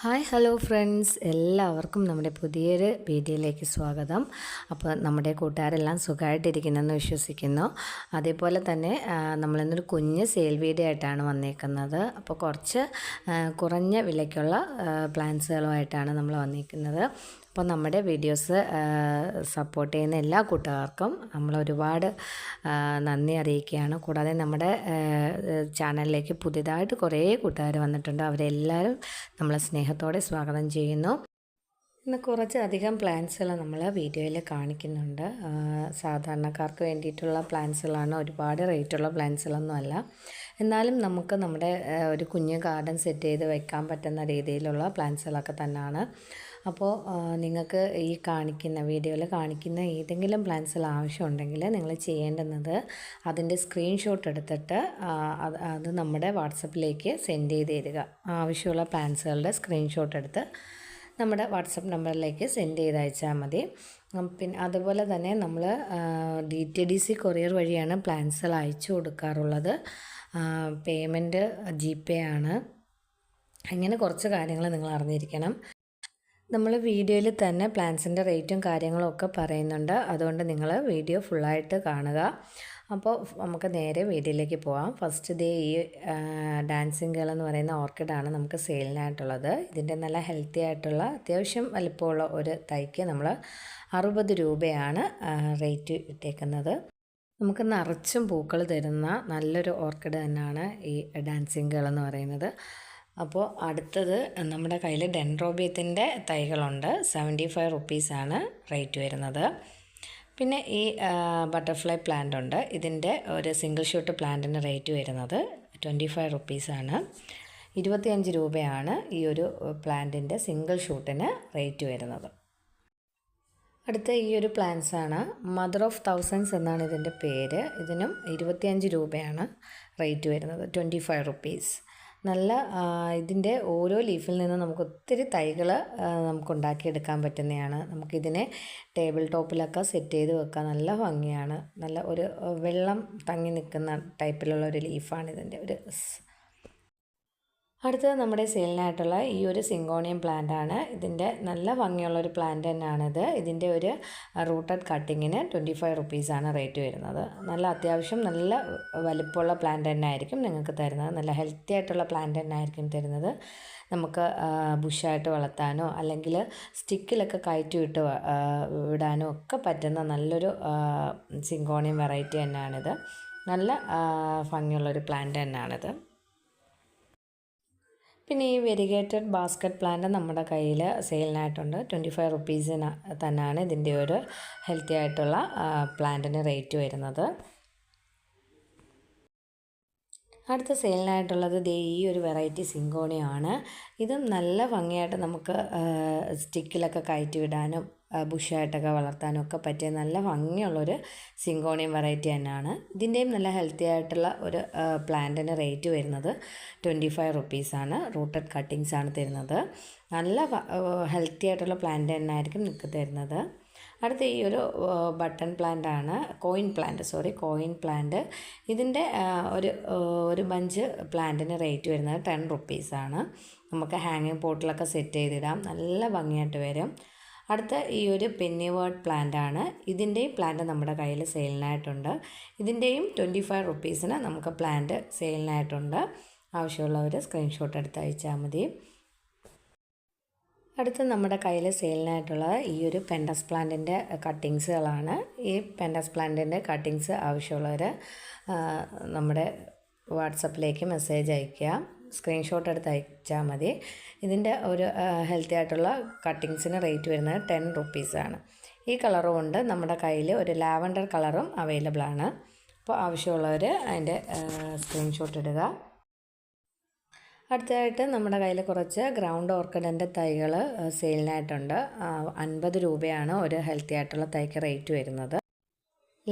Hi hello friends, എല്ലാവർക്കും നമ്മുടെ പുതിയൊരു വീഡിയോയിലേക്ക് സ്വാഗതം. അപ്പോൾ നമ്മുടെ കൂട്ടുകാരെല്ലാം സുഖമായിട്ടിരിക്കുന്നെന്ന് വിശ്വസിക്കുന്നു. അതേപോലെ തന്നെ നമ്മളിന്നൊരു കുഞ്ഞ് സെയിൽ വീഡിയോ ആയിട്ടാണ് വന്നേക്കുന്നത്. അപ്പോൾ കുറച്ച് കുറഞ്ഞ വിലയ്ക്കുള്ള പ്ലാൻസുകളുമായിട്ടാണ് നമ്മൾ വന്നിരിക്കുന്നത്. അപ്പോൾ നമ്മുടെ വീഡിയോസ് സപ്പോർട്ട് ചെയ്യുന്ന എല്ലാ കൂട്ടുകാർക്കും നമ്മൾ ഒരുപാട് നന്ദി അറിയിക്കുകയാണ്. കൂടാതെ നമ്മുടെ ചാനലിലേക്ക് പുതിയതായിട്ട് കുറേ കൂട്ടുകാർ വന്നിട്ടുണ്ട്. അവരെല്ലാവരും നമ്മളെ സ്നേഹത്തോടെ സ്വാഗതം ചെയ്യുന്നു. ഇന്ന് കുറച്ചധികം പ്ലാൻസുകൾ നമ്മൾ വീഡിയോയിൽ കാണിക്കുന്നുണ്ട്. സാധാരണക്കാർക്ക് വേണ്ടിയിട്ടുള്ള പ്ലാൻസുകളാണ്, ഒരുപാട് റേറ്റുള്ള പ്ലാൻസുകളൊന്നുമല്ല. എന്നാലും നമുക്ക് നമ്മുടെ ഒരു കുഞ്ഞ് ഗാർഡൻ സെറ്റ് ചെയ്ത് വെക്കാൻ പറ്റുന്ന രീതിയിലുള്ള പ്ലാൻസുകളൊക്കെ തന്നെയാണ്. അപ്പോൾ നിങ്ങൾക്ക് ഈ വീഡിയോയിൽ കാണിക്കുന്ന ഏതെങ്കിലും പ്ലാൻസുകൾ ആവശ്യമുണ്ടെങ്കിൽ നിങ്ങൾ ചെയ്യേണ്ടുന്നത് അതിൻ്റെ സ്ക്രീൻഷോട്ട് എടുത്തിട്ട് അത് നമ്മുടെ വാട്സപ്പിലേക്ക് സെൻഡ് ചെയ്ത് തരിക. ആവശ്യമുള്ള പ്ലാൻസുകളുടെ സ്ക്രീൻഷോട്ട് എടുത്ത് നമ്മുടെ വാട്സപ്പ് നമ്പറിലേക്ക് സെൻഡ് ചെയ്ത് അയച്ചാൽ മതി. പിന്നെ അതുപോലെ തന്നെ നമ്മൾ DTDC കൊറിയർ വഴിയാണ് പ്ലാൻസുകൾ അയച്ചു കൊടുക്കാറുള്ളത്. പേയ്മെൻറ്റ് GPay ആണ്. അങ്ങനെ കുറച്ച് കാര്യങ്ങൾ നിങ്ങൾ അറിഞ്ഞിരിക്കണം. നമ്മൾ വീഡിയോയിൽ തന്നെ പ്ലാൻസിൻ്റെ റേറ്റും കാര്യങ്ങളും ഒക്കെ പറയുന്നുണ്ട്. അതുകൊണ്ട് നിങ്ങൾ വീഡിയോ ഫുള്ളായിട്ട് കാണുക. അപ്പോൾ നമുക്ക് നേരെ വീഡിയോയിലേക്ക് പോകാം. ഫസ്റ്റ് ഈ ഡാൻസിങ് ഗേൾ എന്ന് പറയുന്ന ഓർക്കിഡാണ് നമുക്ക് സെയിലിനായിട്ടുള്ളത്. ഇതിൻ്റെ നല്ല ഹെൽത്തി ആയിട്ടുള്ള അത്യാവശ്യം വലിപ്പമുള്ള ഒരു തൈക്ക് നമ്മൾ 60 രൂപയാണ് റേറ്റ് ഇട്ടേക്കുന്നത്. നമുക്ക് നിറച്ചും പൂക്കൾ തരുന്ന നല്ലൊരു ഓർക്കിഡ് തന്നെയാണ് ഈ ഡാൻസിങ് ഗേൾ എന്ന് പറയുന്നത്. അപ്പോൾ അടുത്തത് നമ്മുടെ കയ്യിൽ ഡെൻഡ്രോബിയത്തിൻ്റെ തൈകളുണ്ട്. 75 റുപ്പീസാണ് റേറ്റ് വരുന്നത്. പിന്നെ ഈ ബട്ടർഫ്ലൈ പ്ലാന്റ് ഉണ്ട്. ഇതിൻ്റെ ഒരു സിംഗിൾ ഷൂട്ട് പ്ലാന്റിന് റേറ്റ് വരുന്നത് 25 റുപ്പീസാണ്. 25 രൂപയാണ് ഈ ഒരു പ്ലാന്റിൻ്റെ സിംഗിൾ ഷൂട്ടിന് റേറ്റ് വരുന്നത്. അടുത്ത ഈ ഒരു പ്ലാന്റ്സാണ്. മദർ ഓഫ് തൗസൻഡ്സ് എന്നാണ് ഇതിൻ്റെ പേര്. ഇതിനും 25 രൂപയാണ് റേറ്റ് വരുന്നത്. 25 റുപ്പീസ്. നല്ല ഇതിൻ്റെ ഓരോ ലീഫിൽ നിന്ന് നമുക്ക് ഒത്തിരി തൈകൾ നമുക്ക് ഉണ്ടാക്കിയെടുക്കാൻ പറ്റുന്നതാണ്. നമുക്കിതിനെ ടേബിൾ ടോപ്പിലൊക്കെ സെറ്റ് ചെയ്ത് വെക്കാൻ നല്ല ഭംഗിയാണ്. നല്ല ഒരു വെള്ളം തങ്ങി നിൽക്കുന്ന ടൈപ്പിലുള്ള ഒരു ലീഫാണ് ഇതിൻ്റെ ഒരു. അടുത്തത് നമ്മുടെ സെയിലിനായിട്ടുള്ള ഈ ഒരു സിങ്കോണിയം പ്ലാന്റ് ആണ്. ഇതിൻ്റെ നല്ല ഭംഗിയുള്ളൊരു പ്ലാന്റ് തന്നെയാണിത്. ഇതിൻ്റെ ഒരു റൂട്ടഡ് കട്ടിങ്ങിന് 25 റുപ്പീസാണ് റേറ്റ് വരുന്നത്. നല്ല അത്യാവശ്യം നല്ല വലിപ്പമുള്ള പ്ലാന്റ് തന്നെ ആയിരിക്കും നിങ്ങൾക്ക് തരുന്നത്. നല്ല ഹെൽത്തി ആയിട്ടുള്ള പ്ലാന്റ് തന്നെ ആയിരിക്കും തരുന്നത്. നമുക്ക് ബുഷായിട്ട് വളർത്താനോ അല്ലെങ്കിൽ സ്റ്റിക്കിലൊക്കെ കയറ്റി വിടാനോ ഒക്കെ പറ്റുന്ന നല്ലൊരു സിങ്കോണിയം വെറൈറ്റി തന്നെയാണിത്. നല്ല ഭംഗിയുള്ളൊരു പ്ലാന്റ് തന്നെയാണിത്. പിന്നെ ഈ വെരിഗേറ്റഡ് ബാസ്ക്കറ്റ് പ്ലാന്റ് നമ്മുടെ കയ്യിൽ സെയിലിനായിട്ടുണ്ട്. 25 റുപ്പീസിന് തന്നെയാണ് ഇതിൻ്റെ ഒരു ഹെൽത്തി ആയിട്ടുള്ള പ്ലാന്റിന് റേറ്റ് വരുന്നത്. അടുത്ത സെയിലിനായിട്ടുള്ളത് ഈ ഒരു വെറൈറ്റി സിങ്കോണിയാണ്. ഇതും നല്ല ഭംഗിയായിട്ട് നമുക്ക് സ്റ്റിക്കിലൊക്കെ കയറ്റി വിടാനും ബുഷായിട്ടൊക്കെ വളർത്താനും ഒക്കെ പറ്റിയ നല്ല ഭംഗിയുള്ളൊരു സിങ്കോണിയം വെറൈറ്റി തന്നെയാണ്. ഇതിൻ്റെയും നല്ല ഹെൽത്തി ആയിട്ടുള്ള ഒരു പ്ലാന്റിന് റേറ്റ് വരുന്നത് 25 റുപ്പീസാണ്. റൂട്ടഡ് കട്ടിങ്സ് ആണ് തരുന്നത്. നല്ല ഹെൽത്തി ആയിട്ടുള്ള പ്ലാന്റ് തന്നെ ആയിരിക്കും നിങ്ങൾക്ക് തരുന്നത്. അടുത്ത ഈ ഒരു ബട്ടൺ പ്ലാന്റ് ആണ്. Coin plant. ഇതിൻ്റെ ഒരു ബഞ്ച് പ്ലാന്റിന് റേറ്റ് വരുന്നത് 10 റുപ്പീസാണ്. നമുക്ക് ഹാങ്ങിങ് പോട്ടിലൊക്കെ സെറ്റ് ചെയ്തിടാം. നല്ല ഭംഗിയായിട്ട് വരും. അടുത്ത ഈ ഒരു പെന്നിവേർഡ് പ്ലാന്റ് ആണ്. ഇതിൻ്റെയും പ്ലാന്റ് നമ്മുടെ കയ്യിൽ സെയിലിനായിട്ടുണ്ട്. ഇതിൻ്റെയും 25 റുപ്പീസിന് നമുക്ക് പ്ലാന്റ് സെയിലിനായിട്ടുണ്ട്. ആവശ്യമുള്ളവർ സ്ക്രീൻഷോട്ട് എടുത്ത് അയച്ചാൽ മതി. അടുത്ത നമ്മുടെ കയ്യിൽ സെയിലിനായിട്ടുള്ള ഈ ഒരു പെൻഡസ് പ്ലാന്റിൻ്റെ കട്ടിങ്സുകളാണ്. ഈ പെൻഡസ് പ്ലാന്റിൻ്റെ കട്ടിങ്സ് ആവശ്യമുള്ളവർ നമ്മുടെ വാട്സപ്പിലേക്ക് മെസ്സേജ് അയയ്ക്കുക. സ്ക്രീൻഷോട്ട് എടുത്ത് അയച്ചാൽ മതി. ഇതിൻ്റെ ഒരു ഹെൽത്തി ആയിട്ടുള്ള കട്ടിങ്സിന് റേറ്റ് വരുന്നത് 10 റുപ്പീസാണ്. ഈ കളറും ഉണ്ട്. നമ്മുടെ കയ്യിൽ ഒരു ലാവൻഡർ കളറും അവൈലബിൾ ആണ്. അപ്പോൾ ആവശ്യമുള്ളവർ അതിൻ്റെ സ്ക്രീൻഷോട്ട് ഇടുക. അടുത്തതായിട്ട് നമ്മുടെ കയ്യിൽ കുറച്ച് ഗ്രൗണ്ട് ഓർക്കിഡിൻ്റെ തൈകൾ സെയിലിനായിട്ടുണ്ട്. 50 രൂപയാണ് ഒരു ഹെൽത്തി ആയിട്ടുള്ള തൈക്ക് റേറ്റ് വരുന്നത്.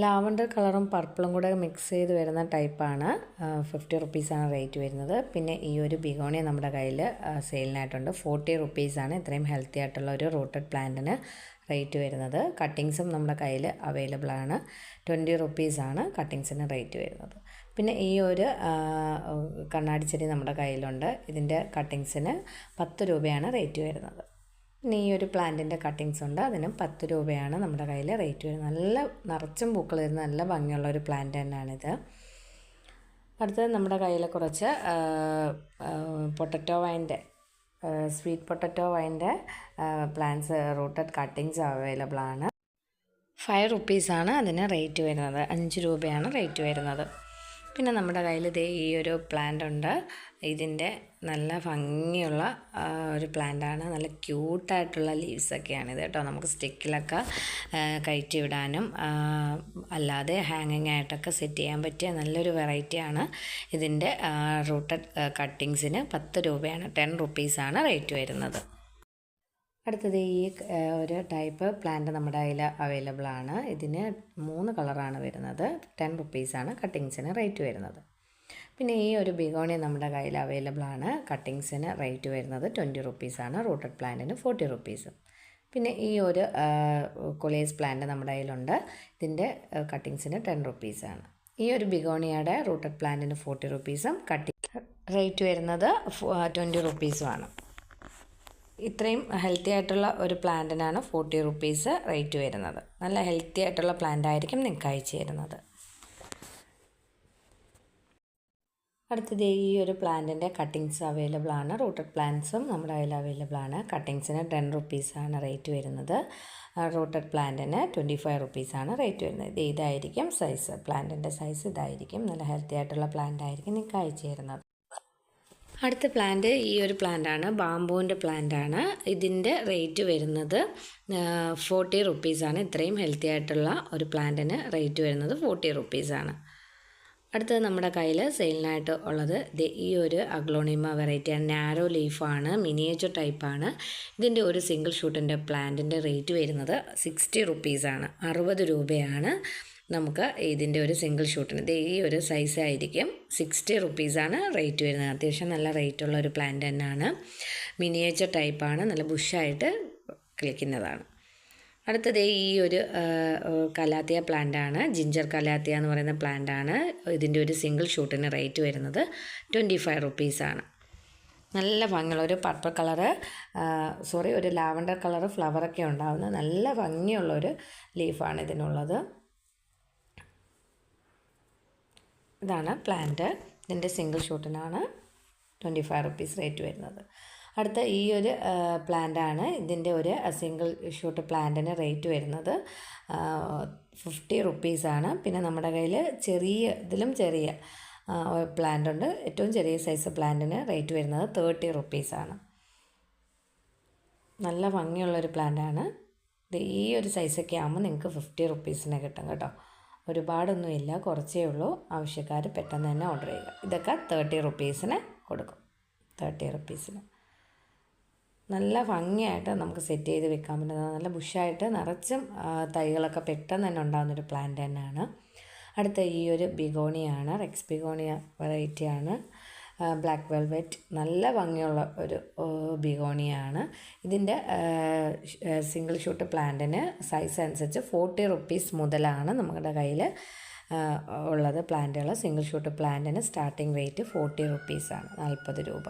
ലാവൻഡർ കളറും പർപ്പിളും കൂടെ മിക്സ് ചെയ്ത് വരുന്ന ടൈപ്പാണ്. 50 റുപ്പീസാണ് റേറ്റ് വരുന്നത്. പിന്നെ ഈ ഒരു ബിഗോണിയ നമ്മുടെ കയ്യിൽ സെയിലിനായിട്ടുണ്ട്. 40 റുപ്പീസാണ് ഇത്രയും ഹെൽത്തി ആയിട്ടുള്ള ഒരു റൂട്ടഡ് പ്ലാന്റിന് റേറ്റ് വരുന്നത്. കട്ടിങ്സും നമ്മുടെ കയ്യിൽ അവൈലബിൾ ആണ്. 20 റുപ്പീസാണ് കട്ടിങ്സിന് റേറ്റ് വരുന്നത്. പിന്നെ ഈ ഒരു കണ്ണാടി ചെടി നമ്മുടെ കയ്യിലുണ്ട്. ഇതിൻ്റെ കട്ടിങ്സിന് 10 രൂപയാണ് റേറ്റ് വരുന്നത്. പിന്നെ ഈ ഒരു പ്ലാന്റിൻ്റെ കട്ടിങ്സ് ഉണ്ട്, അതിനും 10 രൂപയാണ് നമ്മുടെ കയ്യിൽ റേറ്റ് വരുന്നത്. നല്ല നിറച്ചും പൂക്കൾ വരുന്ന നല്ല ഭംഗിയുള്ള ഒരു പ്ലാന്റ് തന്നെയാണിത്. അടുത്തത് നമ്മുടെ കയ്യിൽ കുറച്ച് പൊട്ടറ്റോ വൈൻ്റെ സ്വീറ്റ് പൊട്ടറ്റോ വൈൻ്റെ പ്ലാന്റ്സ് റൂട്ടഡ് കട്ടിങ്സ് അവൈലബിൾ ആണ്. 5 റുപ്പീസാണ് അതിന് റേറ്റ് വരുന്നത്, 5 രൂപയാണ് റേറ്റ് വരുന്നത്. പിന്നെ നമ്മുടെ കയ്യിൽ ഇതേ ഈ ഒരു പ്ലാന്റ് ഉണ്ട്. ഇതിൻ്റെ നല്ല ഭംഗിയുള്ള ഒരു പ്ലാന്റാണ്. നല്ല ക്യൂട്ടായിട്ടുള്ള ലീവ്സൊക്കെയാണിത് കേട്ടോ. നമുക്ക് സ്റ്റിക്കിലൊക്കെ കയറ്റി വിടാനും അല്ലാതെ ഹാങ്ങിങ് ആയിട്ടൊക്കെ സെറ്റ് ചെയ്യാൻ പറ്റിയ നല്ലൊരു വെറൈറ്റിയാണ്. ഇതിൻ്റെ റൂട്ടഡ് കട്ടിങ്സിന് 10 രൂപയാണ്, 10 റുപ്പീസാണ് റേറ്റ് വരുന്നത്. അടുത്തത് ഈ ഒരു ടൈപ്പ് പ്ലാന്റ് നമ്മുടെ കയ്യിൽ അവൈലബിൾ ആണ്. ഇതിന് 3 കളറാണ് വരുന്നത്. 10 റുപ്പീസാണ് കട്ടിങ്സിന് റേറ്റ് വരുന്നത്. പിന്നെ ഈ ഒരു ബിഗോണി നമ്മുടെ കയ്യിൽ അവൈലബിൾ ആണ്. കട്ടിങ്സിന് റേറ്റ് വരുന്നത് 20 റുപ്പീസാണ്, റൂട്ടഡ് പ്ലാന്റിന് 40 റുപ്പീസ്. പിന്നെ ഈ ഒരു കൊളേസ് പ്ലാന്റ് നമ്മുടെ കയ്യിലുണ്ട്. ഇതിൻ്റെ കട്ടിങ്സിന് 10 റുപ്പീസാണ്. ഈ ഒരു ബിഗോണിയുടെ റൂട്ടഡ് പ്ലാന്റിന് 40 റുപ്പീസും കട്ടിങ് റേറ്റ് വരുന്നത് 20 റുപ്പീസുമാണ്. ഇത്രയും ഹെൽത്തി ആയിട്ടുള്ള ഒരു പ്ലാന്റിനാണ് 40 റുപ്പീസ് റേറ്റ് വരുന്നത്. നല്ല ഹെൽത്തി ആയിട്ടുള്ള പ്ലാന്റ് ആയിരിക്കും നിങ്ങൾക്ക് അയച്ചു തരുന്നത്. അടുത്തത് ഈ ഒരു പ്ലാന്റിൻ്റെ കട്ടിങ്സ് അവൈലബിൾ ആണ്. റൂട്ടഡ് പ്ലാന്റ്സും നമ്മുടെ കയ്യിൽ അവൈലബിൾ ആണ്. കട്ടിങ്സിന് 10 റുപ്പീസാണ് റേറ്റ് വരുന്നത്. റൂട്ടഡ് പ്ലാന്റിന് 25 റുപ്പീസാണ് റേറ്റ് വരുന്നത്. ഇതായിരിക്കും സൈസ്, പ്ലാന്റിൻ്റെ സൈസ് ഇതായിരിക്കും. നല്ല ഹെൽത്തി ആയിട്ടുള്ള പ്ലാന്റ് ആയിരിക്കും നിങ്ങൾക്ക് അയച്ചു തരുന്നത്. അടുത്ത പ്ലാന്റ് ഈ ഒരു പ്ലാന്റാണ്, ബാംബുവിൻ്റെ പ്ലാന്റാണ്. ഇതിൻ്റെ റേറ്റ് വരുന്നത് 40 റുപ്പീസാണ്. ഇത്രയും ഹെൽത്തി ആയിട്ടുള്ള ഒരു പ്ലാന്റിന് റേറ്റ് വരുന്നത് 40 റുപ്പീസാണ്. അടുത്തത് നമ്മുടെ കയ്യിൽ സെയിലിനായിട്ട് ഉള്ളത് ഈ ഒരു അഗ്ലോണിമ വെറൈറ്റിയാണ്. നാരോ ലീഫാണ്, മിനിയേച്ചർ ടൈപ്പാണ്. ഇതിൻ്റെ ഒരു സിംഗിൾ ഷൂട്ടിൻ്റെ പ്ലാന്റിൻ്റെ റേറ്റ് വരുന്നത് 60 റുപ്പീസാണ്, 60 രൂപയാണ് നമുക്ക് ഇതിൻ്റെ ഒരു സിംഗിൾ ഷൂട്ടിന്. ഈ ഒരു സൈസ് ആയിരിക്കും. 60 റുപ്പീസാണ് റേറ്റ് വരുന്നത്. അത്യാവശ്യം നല്ല റേറ്റുള്ള ഒരു പ്ലാന്റ് തന്നെയാണ്. മിനിയേച്ചർ ടൈപ്പാണ്, നല്ല ബുഷായിട്ട് കിളിക്കുന്നതാണ്. അടുത്തത് ഈ ഒരു കലാത്തിയ പ്ലാന്റാണ്, ജിഞ്ചർ കലാത്തിയ എന്ന് പറയുന്ന പ്ലാന്റാണ്. ഇതിൻ്റെ ഒരു സിംഗിൾ ഷൂട്ടിന് റേറ്റ് വരുന്നത് 25 റുപ്പീസാണ്. നല്ല ഭംഗിയുള്ള ഒരു പർപ്പിൾ കളറ് ഒരു ലാവൻഡർ കളറ് ഫ്ലവറൊക്കെ ഉണ്ടാകുന്ന നല്ല ഭംഗിയുള്ളൊരു ലീഫാണ് ഇതിനുള്ളത്. ഇതാണ് പ്ലാന്റ്. ഇതിൻ്റെ സിംഗിൾ ഷൂട്ടിനാണ് 25 റുപ്പീസ് റേറ്റ് വരുന്നത്. അടുത്ത ഈ ഒരു പ്ലാന്റാണ്. ഇതിൻ്റെ ഒരു സിംഗിൾ ഷൂട്ട് പ്ലാന്റിന് റേറ്റ് വരുന്നത് 50 റുപ്പീസാണ്. പിന്നെ നമ്മുടെ കയ്യിൽ ഇതിലും ചെറിയ പ്ലാന്റ് ഉണ്ട്. ഏറ്റവും ചെറിയ സൈസ് പ്ലാന്റിന് റേറ്റ് വരുന്നത് 30 റുപ്പീസാണ്. നല്ല ഭംഗിയുള്ളൊരു പ്ലാന്റാണ്. ഈ ഒരു സൈസൊക്കെ ആകുമ്പോൾ നിങ്ങൾക്ക് 50 റുപ്പീസിന് കിട്ടും കേട്ടോ. ഒരുപാടൊന്നുമില്ല, കുറച്ചേ ഉള്ളൂ. ആവശ്യക്കാർ പെട്ടെന്ന് തന്നെ ഓർഡർ ചെയ്യുക. ഇതൊക്കെ 30 റുപ്പീസിന് കൊടുക്കും. 30 റുപ്പീസിന് നല്ല ഭംഗിയായിട്ട് നമുക്ക് സെറ്റ് ചെയ്ത് വെക്കാൻ പറ്റുന്നത്, നല്ല ബുഷായിട്ട് നിറച്ചും തൈകളൊക്കെ പെട്ടെന്ന് തന്നെ ഉണ്ടാകുന്നൊരു പ്ലാന്റ് തന്നെയാണ്. അടുത്ത ഈ ഒരു ബിഗോണിയാണ്, റെക്സ് ബിഗോണിയ വെറൈറ്റിയാണ്. ബ്ലാക്ക് വെൽവെറ്റ്, നല്ല ഭംഗിയുള്ള ഒരു ബിഗോണിയാണ്. ഇതിൻ്റെ സിംഗിൾ ഷൂട്ട് പ്ലാന്റിന് സൈസ് അനുസരിച്ച് 40 റുപ്പീസ് മുതലാണ് നമ്മുടെ കയ്യിൽ ഉള്ളത് പ്ലാന്റുകൾ. സിംഗിൾ ഷൂട്ട് പ്ലാന്റിന് സ്റ്റാർട്ടിംഗ് റേറ്റ് 40 റുപ്പീസാണ്, 40 രൂപ.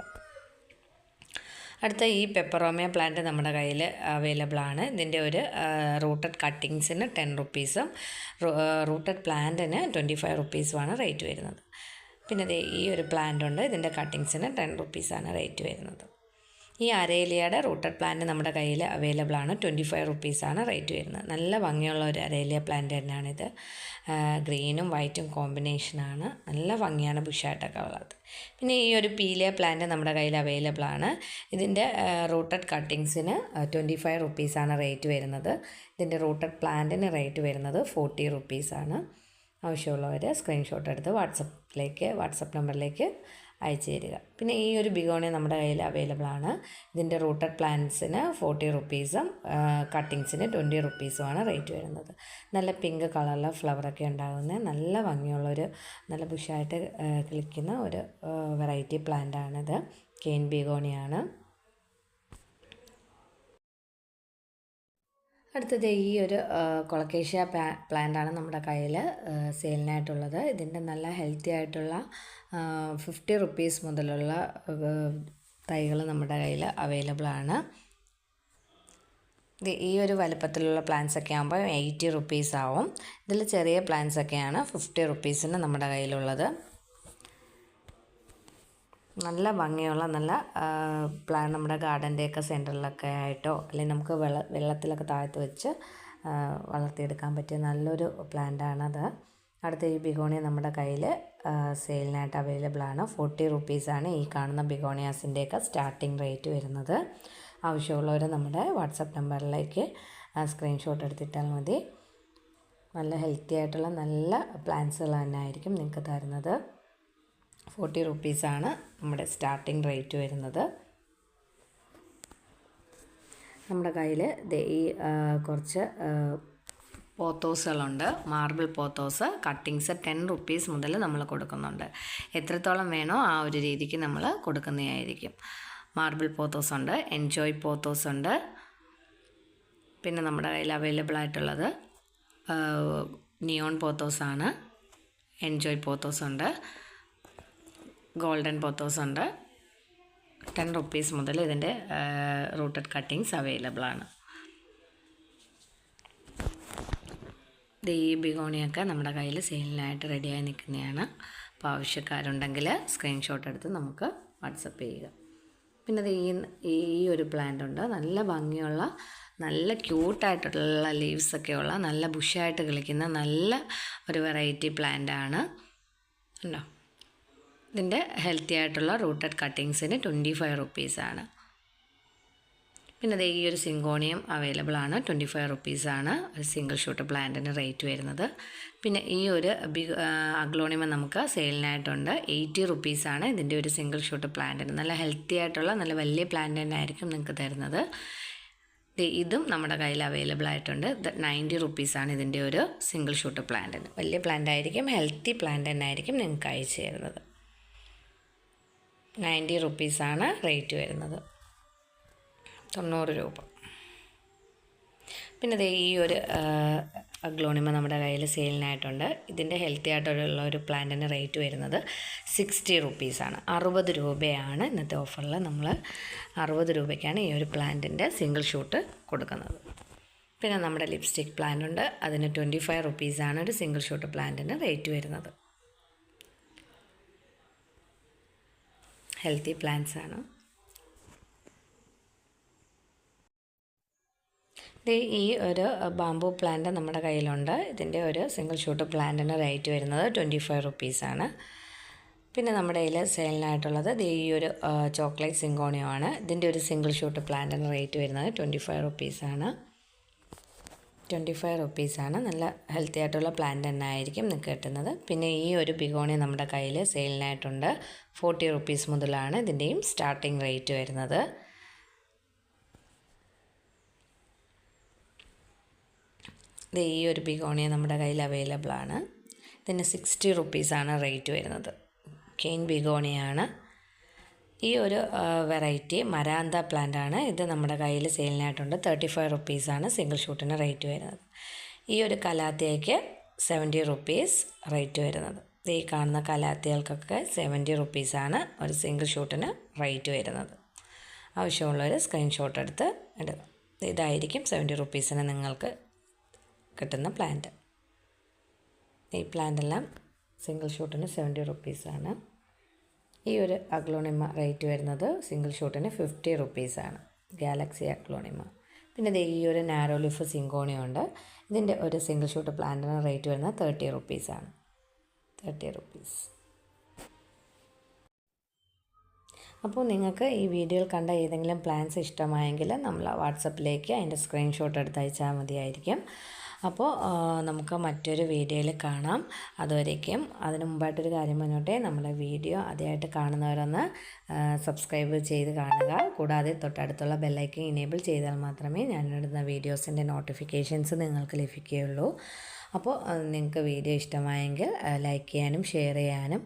അടുത്ത ഈ പെപ്പറോമിയ പ്ലാന്റ് നമ്മുടെ കയ്യിൽ അവൈലബിൾ ആണ്. ഇതിൻ്റെ ഒരു റൂട്ടഡ് കട്ടിങ്സിന് 10 റുപ്പീസും റൂട്ടഡ് പ്ലാന്റിന് 25 റുപ്പീസുമാണ് റേറ്റ് വരുന്നത്. പിന്നെ ഈ ഒരു പ്ലാന്റ് ഉണ്ട്. ഇതിൻ്റെ കട്ടിങ്സിന് 10 റുപ്പീസാണ് റേറ്റ് വരുന്നത്. ഈ അരേലിയയുടെ റൂട്ടഡ് പ്ലാന്റ് നമ്മുടെ കയ്യിൽ അവൈലബിൾ ആണ്. 25 റുപ്പീസാണ് റേറ്റ് വരുന്നത്. നല്ല ഭംഗിയുള്ള ഒരു അരേലിയ പ്ലാന്റ് തന്നെയാണിത്. ഗ്രീനും വൈറ്റും കോമ്പിനേഷനാണ്. നല്ല ഭംഗിയാണ്, ബുഷായിട്ടൊക്കെ ഉള്ളത്. പിന്നെ ഈ ഒരു പീലിയ പ്ലാന്റ് നമ്മുടെ കയ്യിൽ അവൈലബിൾ ആണ്. ഇതിൻ്റെ റൂട്ടഡ് കട്ടിങ്സിന് 25 റുപ്പീസാണ് റേറ്റ് വരുന്നത്. ഇതിൻ്റെ റൂട്ടഡ് പ്ലാന്റിന് റേറ്റ് വരുന്നത് 40 റുപ്പീസാണ്. ആവശ്യമുള്ളവർ സ്ക്രീൻഷോട്ട് എടുത്ത് വാട്സപ്പ് നമ്പറിലേക്ക് അയച്ചു തരിക. പിന്നെ ഈ ഒരു ബിഗോണി നമ്മുടെ കയ്യിൽ അവൈലബിൾ ആണ്. ഇതിൻ്റെ റൂട്ടഡ് പ്ലാന്റ്സിന് 40 റുപ്പീസും കട്ടിങ്സിന് 20 റുപ്പീസുമാണ് റേറ്റ് വരുന്നത്. നല്ല പിങ്ക് കളറിലെ ഫ്ലവറൊക്കെ ഉണ്ടാകുന്ന നല്ല ഭംഗിയുള്ളൊരു നല്ല ബുഷായിട്ട് കിളിക്കുന്ന ഒരു വെറൈറ്റി പ്ലാന്റാണിത്. കെയിൻ ബിഗോണിയാണ്. അടുത്തത് ഈ ഒരു കൊളക്കേഷ്യ പ്ലാന്റാണ് നമ്മുടെ കയ്യിൽ സെയിലിനായിട്ടുള്ളത്. ഇതിൻ്റെ നല്ല ഹെൽത്തി ആയിട്ടുള്ള 50 റുപ്പീസ് മുതലുള്ള തൈകൾ നമ്മുടെ കയ്യിൽ അവൈലബിൾ ആണ്. ഈ ഒരു വലുപ്പത്തിലുള്ള പ്ലാന്റ്സ് ഒക്കെ ആകുമ്പോൾ 80 റുപ്പീസ് ആവും. ഇതിൽ ചെറിയ പ്ലാന്റ്സ് ഒക്കെയാണ് 50 റുപ്പീസിന് നമ്മുടെ കയ്യിലുള്ളത്. നല്ല ഭംഗിയുള്ള നല്ല പ്ലാൻ നമ്മുടെ ഗാർഡൻ്റെയൊക്കെ സെൻറ്ററിലൊക്കെ ആയിട്ടോ അല്ലെങ്കിൽ നമുക്ക് വെള്ളത്തിലൊക്കെ താഴ്ത്ത് വെച്ച് വളർത്തിയെടുക്കാൻ പറ്റിയ നല്ലൊരു പ്ലാന്റാണത്. അടുത്ത ഈ ബിഗോണിയ നമ്മുടെ കയ്യിൽ സെയിലിനായിട്ട് അവൈലബിൾ ആണ്. 40 റുപ്പീസാണ് ഈ കാണുന്ന ബിഗോണിയാസിൻ്റെയൊക്കെ സ്റ്റാർട്ടിംഗ് റേറ്റ് വരുന്നത്. ആവശ്യമുള്ളവർ നമ്മുടെ വാട്സപ്പ് നമ്പറിലേക്ക് സ്ക്രീൻഷോട്ട് എടുത്തിട്ടാൽ മതി. നല്ല ഹെൽത്തി ആയിട്ടുള്ള നല്ല പ്ലാന്റ്സുകൾ തന്നെ ആയിരിക്കും നിങ്ങൾക്ക് തരുന്നത്. 40 റുപ്പീസാണ് നമ്മുടെ സ്റ്റാർട്ടിംഗ് റേറ്റ് വരുന്നത്. നമ്മുടെ കയ്യിൽ ഈ കുറച്ച് പോത്തോസുകളുണ്ട്. മാർബിൾ പോത്തോസ് കട്ടിങ്സ് 10 റുപ്പീസ് മുതൽ നമ്മൾ കൊടുക്കുന്നുണ്ട്. എത്രത്തോളം വേണോ ആ ഒരു രീതിക്ക് നമ്മൾ കൊടുക്കുന്നതായിരിക്കും. മാർബിൾ പോത്തോസ് ഉണ്ട്, എൻജോയ് പോത്തോസ് ഉണ്ട്. പിന്നെ നമ്മുടെ കയ്യിൽ അവൈലബിൾ ആയിട്ടുള്ളത് നിയോൺ പോത്തോസാണ്. എൻജോയ് പോത്തോസ് ഉണ്ട്, ഗോൾഡൻ പോത്തോസ് ഉണ്ട്. 10 റുപ്പീസ് മുതൽ ഇതിൻ്റെ റൂട്ടഡ് കട്ടിങ്സ് അവൈലബിൾ ആണ്. ഈ ബിഗോണിയൊക്കെ നമ്മുടെ കയ്യിൽ സെയിലിനായിട്ട് റെഡിയായി നിൽക്കുന്നതാണ്. അപ്പോൾ ആവശ്യക്കാരുണ്ടെങ്കിൽ സ്ക്രീൻഷോട്ട് എടുത്ത് നമുക്ക് വാട്സപ്പ് ചെയ്യുക. പിന്നെ ഈ ഒരു പ്ലാന്റ് ഉണ്ട്. നല്ല ഭംഗിയുള്ള നല്ല ക്യൂട്ടായിട്ടുള്ള ലീവ്സൊക്കെയുള്ള നല്ല ബുഷായിട്ട് കളിക്കുന്ന നല്ല ഒരു വെറൈറ്റി പ്ലാന്റാണ്. ഉണ്ടോ? ഇതിൻ്റെ ഹെൽത്തി ആയിട്ടുള്ള റൂട്ടഡ് കട്ടിങ്സിന് 25 റുപ്പീസാണ്. പിന്നെ ഈ ഒരു സിങ്കോണിയം അവൈലബിൾ ആണ്. 25 റുപ്പീസാണ് ഒരു സിംഗിൾ ഷൂട്ട് പ്ലാന്റിന് റേറ്റ് വരുന്നത്. പിന്നെ ഈ ഒരു അഗ്ലോണിമ നമുക്ക് സെയിലിനായിട്ടുണ്ട്. 80 റുപ്പീസാണ് ഇതിൻ്റെ ഒരു സിംഗിൾ ഷൂട്ട് പ്ലാന്റിന്. നല്ല ഹെൽത്തി ആയിട്ടുള്ള നല്ല വലിയ പ്ലാന്റ് തന്നെ ആയിരിക്കും നിങ്ങൾക്ക് തരുന്നത്. ഇതും നമ്മുടെ കയ്യിൽ അവൈലബിൾ ആയിട്ടുണ്ട്. 90 റുപ്പീസാണ് ഇതിൻ്റെ ഒരു സിംഗിൾ ഷൂട്ട് പ്ലാന്റിന്. വലിയ പ്ലാന്റ് ആയിരിക്കും, ഹെൽത്തി പ്ലാന്റ് തന്നെ ആയിരിക്കും നിങ്ങൾക്ക് അയച്ചു തരുന്നത്. 90 റുപ്പീസാണ് റേറ്റ് വരുന്നത്, 90 രൂപ. പിന്നെ ഈ ഒരു അഗ്ലോണിമ നമ്മുടെ കയ്യിൽ സെയിലിനായിട്ടുണ്ട്. ഇതിൻ്റെ ഹെൽത്തി ആയിട്ടുള്ള ഒരു പ്ലാന്റിന് റേറ്റ് വരുന്നത് 60 റുപ്പീസാണ്. 60 രൂപയാണ് ഇന്നത്തെ ഓഫറിൽ നമ്മൾ 60 രൂപയ്ക്കാണ് ഈ ഒരു പ്ലാന്റിൻ്റെ സിംഗിൾ ഷൂട്ട് കൊടുക്കുന്നത്. പിന്നെ നമ്മുടെ ലിപ്സ്റ്റിക് പ്ലാന്റ് ഉണ്ട്. അതിന് 25 റുപ്പീസാണ് ഒരു സിംഗിൾ ഷൂട്ട് പ്ലാന്റിന് റേറ്റ് വരുന്നത്. ഹെൽത്തി പ്ലാന്റ്സ് ആണ്. ഈ ഒരു ബാംബു പ്ലാന്റ് നമ്മുടെ കയ്യിലുണ്ട്. ഇതിൻ്റെ ഒരു സിംഗിൾ ഷൂട്ട് പ്ലാന്റിന് റേറ്റ് വരുന്നത് 25 റുപ്പീസാണ്. പിന്നെ നമ്മുടെ കയ്യിൽ സെയിലിനായിട്ടുള്ളത് ഈ ഒരു ചോക്ലേറ്റ് സിങ്കോണിയമാണ്. ഇതിൻ്റെ ഒരു സിംഗിൾ ഷൂട്ട് പ്ലാന്റിന് റേറ്റ് വരുന്നത് 25 റുപ്പീസാണ്. 25 റുപ്പീസാണ്. നല്ല ഹെൽത്തി ആയിട്ടുള്ള പ്ലാന്റ് തന്നെ ആയിരിക്കും നിങ്ങൾക്ക് കിട്ടുന്നത്. പിന്നെ ഈ ഒരു ബിഗോണിയ നമ്മുടെ കയ്യിൽ സെയിലിനായിട്ടുണ്ട്. 40 റുപ്പീസ് മുതലാണ് ഇതിൻ്റെയും സ്റ്റാർട്ടിംഗ് റേറ്റ് വരുന്നത്. ഈ ഒരു ബിഗോണിയ നമ്മുടെ കയ്യിൽ അവൈലബിൾ ആണ്. ഇതിന് 60 റുപ്പീസാണ് റേറ്റ് വരുന്നത്. കെയിൻ ബിഗോണിയാണ്. ഈ ഒരു വെറൈറ്റി മരാന്ത പ്ലാന്റ് ആണ്. ഇത് നമ്മുടെ കയ്യിൽ സെയിലിനായിട്ടുണ്ട്. 35 റുപ്പീസാണ് സിംഗിൾ ഷൂട്ടിന് റേറ്റ് വരുന്നത്. ഈ ഒരു കലാത്തിയയ്ക്ക് 70 റുപ്പീസ് റേറ്റ് വരുന്നത്. ഈ കാണുന്ന കലാത്തികൾക്കൊക്കെ 70 റുപ്പീസാണ് ഒരു സിംഗിൾ ഷൂട്ടിന് റേറ്റ് വരുന്നത്. ആവശ്യമുള്ളവർ സ്ക്രീൻഷോട്ട് എടുത്ത് ഇടുക. ഇതായിരിക്കും 70 റുപ്പീസിന് നിങ്ങൾക്ക് കിട്ടുന്ന പ്ലാന്റ്. ഈ പ്ലാന്റെല്ലാം സിംഗിൾ ഷൂട്ടിന് 70 റുപ്പീസാണ്. ഈ ഒരു അഗ്ലോണിമ റേറ്റ് വരുന്നത് സിംഗിൾ ഷൂട്ടിന് 50 റുപ്പീസാണ്. Galaxy aglaonema. പിന്നെ ഈ ഒരു നാരോ ലീഫ് സിങ്കോണിയം ഉണ്ട്. ഇതിൻ്റെ ഒരു സിംഗിൾ ഷൂട്ട് പ്ലാന്റിന് റേറ്റ് വരുന്നത് 30 റുപ്പീസാണ്. 30 റുപ്പീസ്. അപ്പോൾ നിങ്ങൾക്ക് ഈ വീഡിയോയിൽ കണ്ട ഏതെങ്കിലും പ്ലാൻസ് ഇഷ്ടമായെങ്കിൽ നമ്മൾ വാട്സപ്പിലേക്ക് അതിൻ്റെ സ്ക്രീൻഷോട്ട് എടുത്ത് അയച്ചാൽ മതിയായിരിക്കും. അപ്പോൾ നമുക്ക് മറ്റൊരു വീഡിയോയിൽ കാണാം. അതുവരേക്കും അതിന് മുമ്പായിട്ടൊരു കാര്യം പറഞ്ഞോട്ടെ, നമ്മുടെ വീഡിയോ ആദ്യമായിട്ട് കാണുന്നവരൊന്ന് സബ്സ്ക്രൈബ് ചെയ്ത് കാണുക. കൂടാതെ തൊട്ടടുത്തുള്ള ബെല്ലൈക്കൻ ഇനേബിൾ ചെയ്താൽ മാത്രമേ ഞാനിടുന്ന വീഡിയോസിൻ്റെ നോട്ടിഫിക്കേഷൻസ് നിങ്ങൾക്ക് ലഭിക്കുകയുള്ളൂ. അപ്പോൾ നിങ്ങൾക്ക് വീഡിയോ ഇഷ്ടമായെങ്കിൽ ലൈക്ക് ചെയ്യാനും ഷെയർ ചെയ്യാനും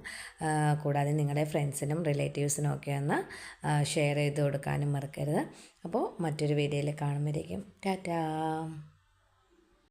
കൂടാതെ നിങ്ങളുടെ ഫ്രണ്ട്സിനും റിലേറ്റീവ്സിനും ഒക്കെ ഒന്ന് ഷെയർ ചെയ്ത് കൊടുക്കാനും മറക്കരുത്. അപ്പോൾ മറ്റൊരു വീഡിയോയിൽ കാണുമ്പോഴേക്കും ടാറ്റാ.